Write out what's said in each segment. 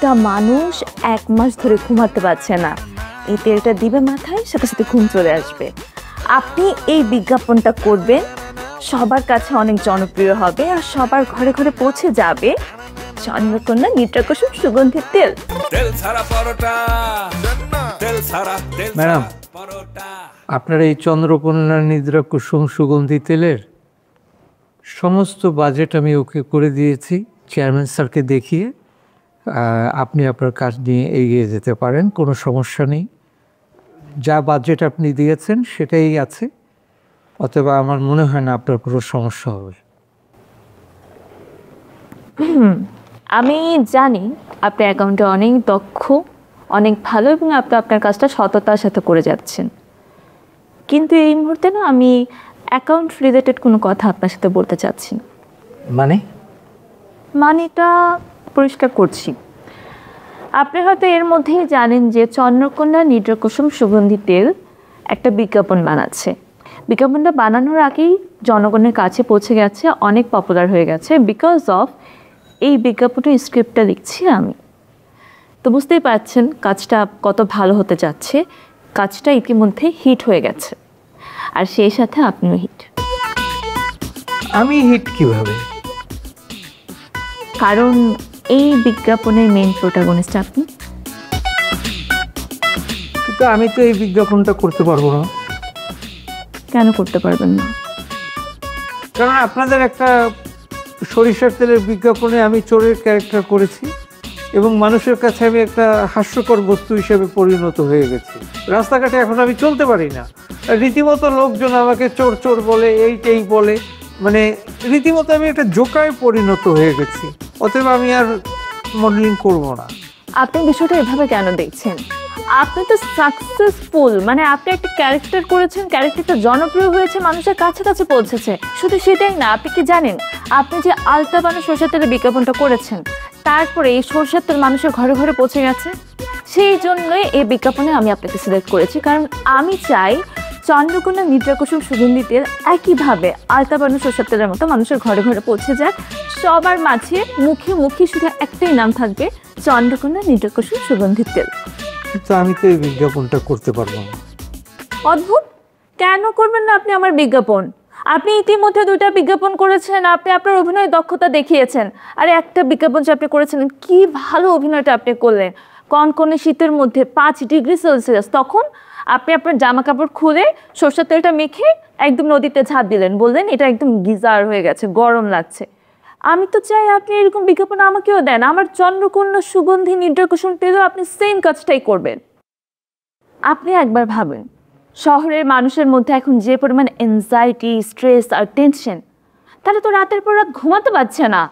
একটা মানুষ 1 মাস ধরে ঘুমাতে পারছে না, এই তেলটা দিবে মাথায়, সাথে সাথে ঘুম চলে আসবে। আপনি এই বিজ্ঞাপনটা করবেন, সবার কাছে অনেক জনপ্রিয় হবে আর সবার ঘরে ঘরে পৌঁছে যাবে চন্দ্রকন্যা নিদ্রাকুসুম সুগন্ধির তেল। ম্যাডাম, আপনার এই চন্দ্রকন্যা নিদ্রাকুসুম সুগন্ধি তেলের সমস্ত বাজেট আমি ওকে করে দিয়েছি চেয়ারম্যান স্যারকে দেখিয়ে। আপনি আপনার কাজ নিয়ে এগিয়ে যেতে পারেন, কোনো সমস্যা নেই। যা বাজেট আপনি দিয়েছেন সেটাই আছে, অতএব আমার মনে হয় না আপনার কোনো সমস্যা হবে। আমি জানি আপনি অ্যাকাউন্টে অনেক দক্ষ, অনেক ভালো এবং আপনি আপনার কাজটা সততার সাথে করে যাচ্ছেন, কিন্তু এই মুহূর্তে না আমি অ্যাকাউন্ট রিলেটেড কোনো কথা আপনার সাথে বলতে চাচ্ছি না। মানেটা পরিষ্কার করছি। আপনি হয়তো এর মধ্যেই জানেন যে চন্দ্রকন্যা নিদ্রাকুসুম সুগন্ধি তেল একটা বিজ্ঞাপন বানাচ্ছে। বিজ্ঞাপনটা বানানোর আগেই জনগণের কাছে পৌঁছে গেছে, অনেক পপুলার হয়ে গেছে। বিকজ অফ এই বিজ্ঞাপনের স্ক্রিপ্টটা লিখছি আমি, তো বুঝতেই পারছেন কাজটা কত ভালো হতে যাচ্ছে। কাজটা ইতিমধ্যে হিট হয়ে গেছে, আর সেই সাথে আপনিও হিট। আমি হিট কিভাবে? কারণ এই বিজ্ঞাপনের মেইন প্রোটাগনিস্ট আপনি। কিন্তু আমি তো এই বিজ্ঞাপনটা করতে পারবো না। কেন করতে পারবেন না? কারণ আপনাদের একটা সরিষার তেলের বিজ্ঞাপনে আমি চোরের ক্যারেক্টার করেছি এবং মানুষের কাছে আমি একটা হাস্যকর বস্তু হিসেবে পরিণত হয়ে গেছি। রাস্তাঘাটে এখন আমি চলতে পারি না, রীতিমতো লোকজন আমাকে চোর চোর বলে, এই বলে, মানে রীতিমতো আমি একটা জোকায় পরিণত হয়ে গেছি। অতএব আমি আর মডেলিং করব না। আপনি বিষয়টা এভাবে কেন দেখছেন? আপনি তো সাকসেসফুল, মানে আপনি একটা ক্যারেক্টার করেছেন, ক্যারেক্টারটা জনপ্রিয় হয়েছে, মানুষের কাছে কাছে পৌঁছেছে। শুধু সেটাই না, আপনি কি জানেন আপনি যে আলতাবানো সরষের তেলের বিজ্ঞাপনটা করেছেন, তারপরে এই সরষের তেল মানুষের ঘরে ঘরে পৌঁছে গেছে। সেই জন্যই এই বিজ্ঞাপনে আমি আপনাকে সিলেক্ট করেছি, কারণ আমি চাই চন্দ্রকন্যা নিদ্রাকুসুম সুগন্ধি তেল একইভাবে আলতাবানো সরষের তেলের মতো মানুষের ঘরে ঘরে পৌঁছে যাক। সবার মাঝে মুখে মুখে শুধু একটাই নাম থাকবে, চন্দ্রকন্যা নিদ্রাকুসুম সুগন্ধি তেল। কিন্তু আমি তো এই বিজ্ঞাপনটা করতে পারবো না। অদ্ভুত, কেন করবেন না আপনি আমার বিজ্ঞাপন? আপনি ইতিমধ্যে 2টা বিজ্ঞাপন করেছেন, আপনি আপনার অভিনয় দক্ষতা দেখিয়েছেন। আর একটা বিজ্ঞাপন যে আপনি করেছিলেন, কি ভালো অভিনয়টা আপনি করলেন। কনকনে শীতের মধ্যে 5 ডিগ্রি সেলসিয়াস, তখন আপনি আপনার জামা কাপড় খুলে সরষের তেলটা মেখে একদম নদীতে ঝাঁপ দিলেন, বললেন এটা একদম গিজার হয়ে গেছে, গরম লাগছে। আমি তো চাই আপনি এরকম বিজ্ঞাপন আমাকেও দেন, আমার চন্দ্রকন্যা সুগন্ধি নিদ্রাকুসুম তেলও আপনি সেম কাজটাই করবেন। আপনি একবার ভাবেন, শহরের মানুষের মধ্যে এখন যে পরিমাণ এনজাইটি, স্ট্রেস আর টেনশন, তাহলে তো রাতের পর রাত ঘুমাতে পারছে না।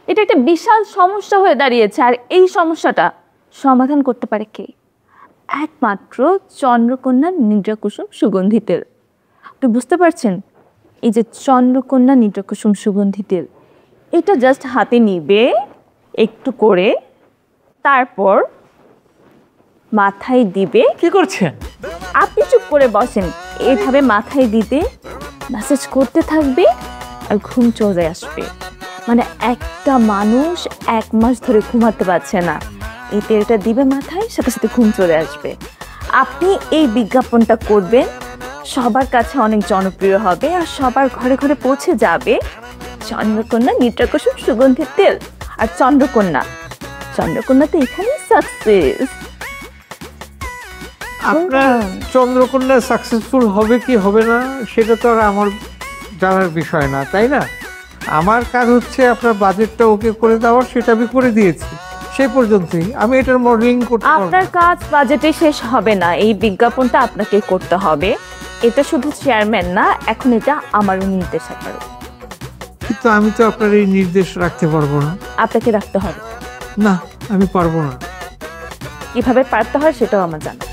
এটা একটা বিশাল সমস্যা হয়ে দাঁড়িয়েছে, আর এই সমস্যাটা সমাধান করতে পারে কে? একমাত্র চন্দ্রকন্যা নিদ্রাকুসুম সুগন্ধি তেল। আপনি বুঝতে পারছেন, এই যে চন্দ্রকন্যা নিদ্রাকুসুম সুগন্ধি তেল, এটা জাস্ট হাতে নিবে একটু করে, তারপর মাথায় দিবে। কি করছেন আপনি? চুপ করে বসেন। এইভাবে মাথায় দিতে ম্যাসেজ করতে থাকবে আর ঘুম চলে আসবে। মানে একটা মানুষ 1 মাস ধরে ঘুমাতে পারছে না, এই তেলটা দিবে মাথায়, সাথে সাথে ঘুম চলে আসবে। আপনি এই বিজ্ঞাপনটা করবেন, সবার কাছে অনেক জনপ্রিয় হবে আর সবার ঘরে ঘরে পৌঁছে যাবে চন্দ্রকন্যা নিদ্রাকুসুম সুগন্ধির তেল। আর চন্দ্রকন্যা তো এখানে সাকসেস। আপনার চন্দ্রকন্যা সাকসেসফুল হবে কি হবে না সেটা তো আর আমার জানার বিষয় না, তাই না? আমার কাজ হচ্ছে আপনার বাজেটটা ওকে করে দেওয়ার, সেটা আমি করে দিয়েছি, সেই পর্যন্তই। আমি এটার মডেলিং করতে পারবো। আপনার কাজ বাজেটে শেষ হবে না, এই বিজ্ঞাপনটা আপনাকে করতে হবে। এটা শুধু চেয়ারম্যান না, এখন এটা আমারও নির্দেশাকার। কিন্তু আমি তো আপনার এই নির্দেশ রাখতে পারবো না। আপনাকে রাখতে হবে। না, আমি পারবো না। কিভাবে পারতে হয় সেটাও আমার জানা।